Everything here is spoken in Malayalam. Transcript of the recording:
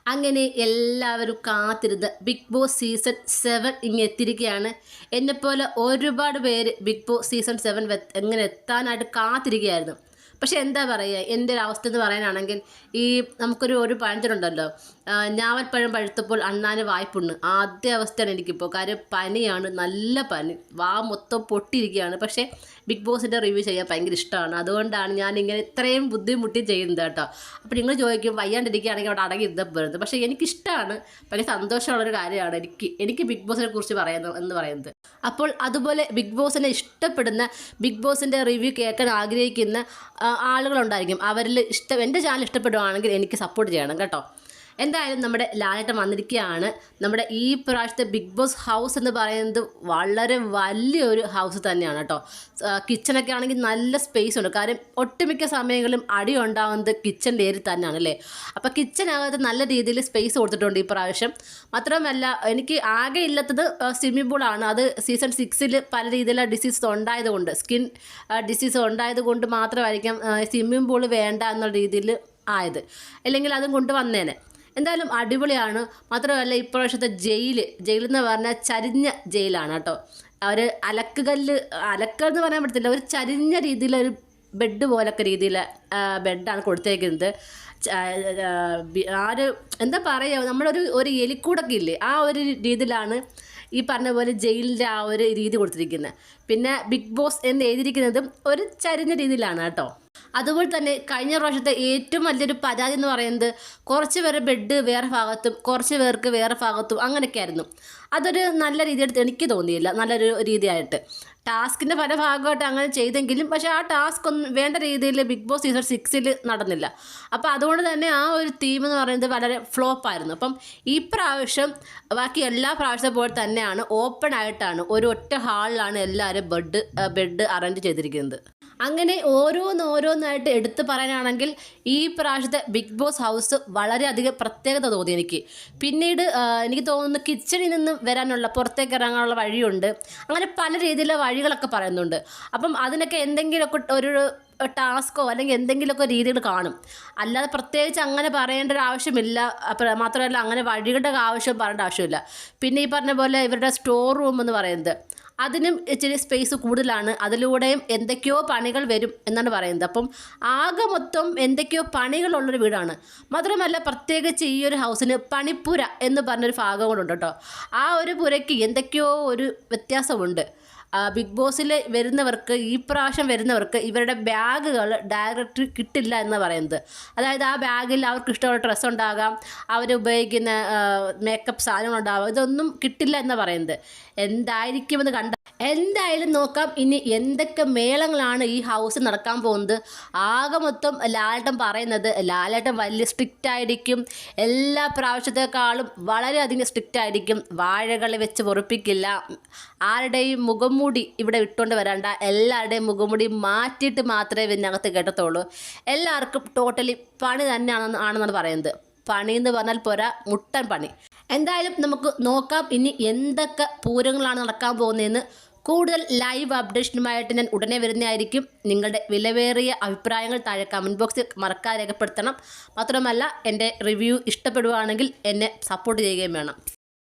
അങ്ങനെ എല്ലാവരും കാത്തിരുന്ന് ബിഗ് ബോസ് സീസൺ 7 ഇങ്ങ് എത്തിയിരിക്കുകയാണ്. എന്നെപ്പോലെ ഒരുപാട് പേര് ബിഗ് ബോസ് സീസൺ 7 എങ്ങനെ എത്താനായിട്ട് കാത്തിരിക്കുകയായിരുന്നു. പക്ഷെ എന്താ പറയുക, എൻ്റെ ഒരു അവസ്ഥ എന്ന് പറയാനാണെങ്കിൽ നമുക്കൊരു പഴഞ്ചൊല്ലുണ്ടല്ലോ, ഞാവൽപ്പഴം പഴുത്തപ്പോൾ അണ്ണാന് വായ്പുണ്ണ്. ആദ്യ അവസ്ഥയാണ് എനിക്കിപ്പോൾ. കാര്യം പനിയാണ്, നല്ല പനി, വാ മൊത്തം പൊട്ടിയിരിക്കുകയാണ്. പക്ഷേ ബിഗ് ബോസിൻ്റെ റിവ്യൂ ചെയ്യാൻ ഭയങ്കര ഇഷ്ടമാണ്. അതുകൊണ്ടാണ് ഞാനിങ്ങനെ ഇത്രയും ബുദ്ധിമുട്ടി ചെയ്യുന്നത് കേട്ടോ. അപ്പോൾ നിങ്ങൾ ചോദിക്കും വയ്യാണ്ടിരിക്കുകയാണെങ്കിൽ അവിടെ അടങ്ങി ഇരുന്നപ്പോഴുന്നത്. പക്ഷേ എനിക്കിഷ്ടമാണ്, ഭയങ്കര സന്തോഷമുള്ളൊരു കാര്യമാണ് എനിക്ക് ബിഗ് ബോസിനെ കുറിച്ച് എന്ന് പറയുന്നത്. അപ്പോൾ അതുപോലെ ബിഗ് ബോസിനെ ഇഷ്ടപ്പെടുന്ന, ബിഗ് ബോസിൻ്റെ റിവ്യൂ കേൾക്കാൻ ആഗ്രഹിക്കുന്ന ആളുകളുണ്ടായിരിക്കും. അവരിൽ എൻ്റെ ചാനൽ ഇഷ്ടപ്പെടുവാണെങ്കിൽ എനിക്ക് സപ്പോർട്ട് ചെയ്യണം കേട്ടോ. എന്തായാലും നമ്മുടെ ലാലേട്ടൻ വന്നിരിക്കുകയാണ്. നമ്മുടെ ഈ പ്രാവശ്യത്തെ ബിഗ് ബോസ് ഹൗസ് എന്ന് പറയുന്നത് വളരെ വലിയൊരു ഹൗസ് തന്നെയാണ് കേട്ടോ. കിച്ചണൊക്കെ ആണെങ്കിൽ നല്ല സ്പേസ് ഉണ്ട്. കാര്യം ഒട്ടുമിക്ക സമയങ്ങളും അടി ഉണ്ടാകുന്നത് കിച്ചൻ്റെ ഏരിയ തന്നെയാണ് അല്ലേ. അപ്പോൾ കിച്ചനകത്ത് നല്ല രീതിയിൽ സ്പേസ് കൊടുത്തിട്ടുണ്ട് ഈ പ്രാവശ്യം. മാത്രമല്ല എനിക്ക് ആകെ ഇല്ലാത്തത് സ്വിമ്മിംഗ് പൂളാണ്. അത് സീസൺ 6 പല രീതിയിലുള്ള ഡിസീസ് ഉണ്ടായതുകൊണ്ട്, സ്കിൻ ഡിസീസ് ഉണ്ടായതുകൊണ്ട് മാത്രമായിരിക്കാം സ്വിമ്മിംഗ് പൂൾ വേണ്ട എന്നുള്ള രീതിയിൽ ആയത്. അല്ലെങ്കിൽ അതും കൊണ്ട് വന്നേനെ. എന്തായാലും അടിപൊളിയാണ്. മാത്രമല്ല ഇപ്രാവശ്യത്തെ ജയിലെന്ന് പറഞ്ഞാൽ ചരിഞ്ഞ ജയിലാണ് കേട്ടോ. അവർ അലക്കെന്ന് പറയാൻ പറ്റത്തില്ല, ഒരു ചരിഞ്ഞ രീതിയിലൊരു ബെഡ് പോലൊക്കെ രീതിയിൽ ബെഡാണ് കൊടുത്തേക്കുന്നത്. എന്താ പറയുക, ഒരു എലിക്കൂടൊക്കെ ഇല്ലേ, ആ ഒരു രീതിയിലാണ് ഈ പറഞ്ഞ പോലെ ജയിലിൻ്റെ ആ ഒരു രീതി കൊടുത്തിരിക്കുന്നത്. പിന്നെ ബിഗ് ബോസ് എന്ന് എഴുതിയിരിക്കുന്നതും ഒരു ചരിഞ്ഞ രീതിയിലാണ് കേട്ടോ. അതുപോലെ തന്നെ കഴിഞ്ഞ പ്രാവശ്യത്തെ ഏറ്റവും വലിയൊരു പരാതി എന്ന് പറയുന്നത് കുറച്ച് പേരുടെ ബെഡ് വേറെ ഭാഗത്തും കുറച്ച് പേർക്ക് വേറെ ഭാഗത്തും അങ്ങനെയൊക്കെ ആയിരുന്നു. അതൊരു നല്ല രീതിയായിട്ട് എനിക്ക് തോന്നിയില്ല, നല്ലൊരു രീതിയായിട്ട്. ടാസ്കിൻ്റെ പല ഭാഗമായിട്ട് അങ്ങനെ ചെയ്തെങ്കിലും പക്ഷേ ആ ടാസ്ക് ഒന്നും വേണ്ട രീതിയിൽ ബിഗ് ബോസ് സീസൺ 6 നടന്നില്ല. അപ്പോൾ അതുകൊണ്ട് തന്നെ ആ ഒരു തീം എന്ന് പറയുന്നത് വളരെ ഫ്ലോപ്പായിരുന്നു. അപ്പം ഈ പ്രാവശ്യം ബാക്കി എല്ലാ പ്രാവശ്യത്തെ പോലെ തന്നെയാണ്, ഓപ്പൺ ആയിട്ടാണ്, ഒരു ഒറ്റ ഹാളിലാണ് എല്ലാവരും ബെഡ് അറേഞ്ച് ചെയ്തിരിക്കുന്നത്. അങ്ങനെ ഓരോന്നായിട്ട് എടുത്തു പറയാനാണെങ്കിൽ ഈ പ്രാവശ്യത്തെ ബിഗ് ബോസ് ഹൗസ് വളരെയധികം പ്രത്യേകത തോന്നി എനിക്ക്. പിന്നീട് എനിക്ക് തോന്നുന്നു കിച്ചണിൽ നിന്ന് വരാനുള്ള, പുറത്തേക്ക് ഇറങ്ങാനുള്ള വഴിയുണ്ട്. അങ്ങനെ പല രീതിയിലുള്ള വഴികളൊക്കെ പറയുന്നുണ്ട്. അപ്പം അതിനൊക്കെ എന്തെങ്കിലുമൊക്കെ ഒരു ടാസ്കോ അല്ലെങ്കിൽ എന്തെങ്കിലുമൊക്കെ രീതികൾ കാണും. അല്ലാതെ പ്രത്യേകിച്ച് അങ്ങനെ പറയേണ്ട ഒരു ആവശ്യമില്ല. മാത്രമല്ല അങ്ങനെ വഴികളുടെ ആവശ്യം പറയേണ്ട ആവശ്യമില്ല. പിന്നെ ഈ പറഞ്ഞ പോലെ ഇവരുടെ സ്റ്റോർ റൂം എന്ന് പറയുന്നത്, അതിനും ഇച്ചിരി സ്പേസ് കൂടുതലാണ്. അതിലൂടെയും എന്തൊക്കെയോ പണികൾ വരും എന്നാണ് പറയുന്നത്. അപ്പം ആകെ മൊത്തം എന്തൊക്കെയോ പണികളുള്ളൊരു വീടാണ്. മാത്രമല്ല പ്രത്യേകിച്ച് ഈ ഒരു ഹൗസിന് പണിപ്പുര എന്ന് പറഞ്ഞൊരു ഭാഗം കൊണ്ടുണ്ട് കേട്ടോ. ആ ഒരു പുരയ്ക്ക് എന്തൊക്കെയോ ഒരു വ്യത്യാസമുണ്ട്. ബിഗ് ബോസിൽ വരുന്നവർക്ക്, ഈ പ്രാവശ്യം വരുന്നവർക്ക് ഇവരുടെ ബാഗുകൾ ഡയറക്റ്റ് കിട്ടില്ല എന്ന് പറയുന്നത്. അതായത് ആ ബാഗിൽ അവർക്ക് ഇഷ്ടമുള്ള ഡ്രസ്സ് ഉണ്ടാകാം, അവർ ഉപയോഗിക്കുന്ന മേക്കപ്പ് സാധനങ്ങളുണ്ടാകാം, ഇതൊന്നും കിട്ടില്ല എന്ന് പറയുന്നത്. എന്തായിരിക്കുമെന്ന് എന്തായാലും നോക്കാം ഇനി എന്തൊക്കെ മേളങ്ങളാണ് ഈ ഹൗസ് നടക്കാൻ പോകുന്നത്. ആകെ മൊത്തം ലാലേട്ടൻ പറയുന്നത്, ലാലേട്ടൻ വലിയ സ്ട്രിക്റ്റ് ആയിരിക്കും, എല്ലാ പ്രാവശ്യത്തെക്കാളും വളരെയധികം സ്ട്രിക്റ്റ് ആയിരിക്കും, വാഴകളെ വെച്ച് പൊറുപ്പിക്കില്ല, ആരുടെയും മുഖംമൂടി ഇവിടെ ഇട്ടുകൊണ്ട് വരണ്ട, എല്ലാവരുടെയും മുഖംമൂടി മാറ്റിയിട്ട് മാത്രമേ ഇതിനകത്ത് കേട്ടത്തുള്ളൂ, എല്ലാവർക്കും ടോട്ടലി പണി തന്നെയാണെന്നാണ് പറയുന്നത്. പണി എന്ന് പറഞ്ഞാൽ പോരാ, മുട്ടൻ പണി. എന്തായാലും നമുക്ക് നോക്കാം ഇനി എന്തൊക്കെ പൂരങ്ങളാണ് നടക്കാൻ പോകുന്നതെന്ന്. കൂടുതൽ ലൈവ് അപ്ഡേഷനുമായിട്ട് ഞാൻ ഉടനെ വരുന്നതായിരിക്കും. നിങ്ങളുടെ വിലവേറിയ അഭിപ്രായങ്ങൾ താഴെ കമൻറ്റ് ബോക്സിൽ മറക്കാതെ രേഖപ്പെടുത്തണം. മാത്രമല്ല എൻ്റെ റിവ്യൂ ഇഷ്ടപ്പെടുകയാണെങ്കിൽ എന്നെ സപ്പോർട്ട് ചെയ്യുകയും വേണം.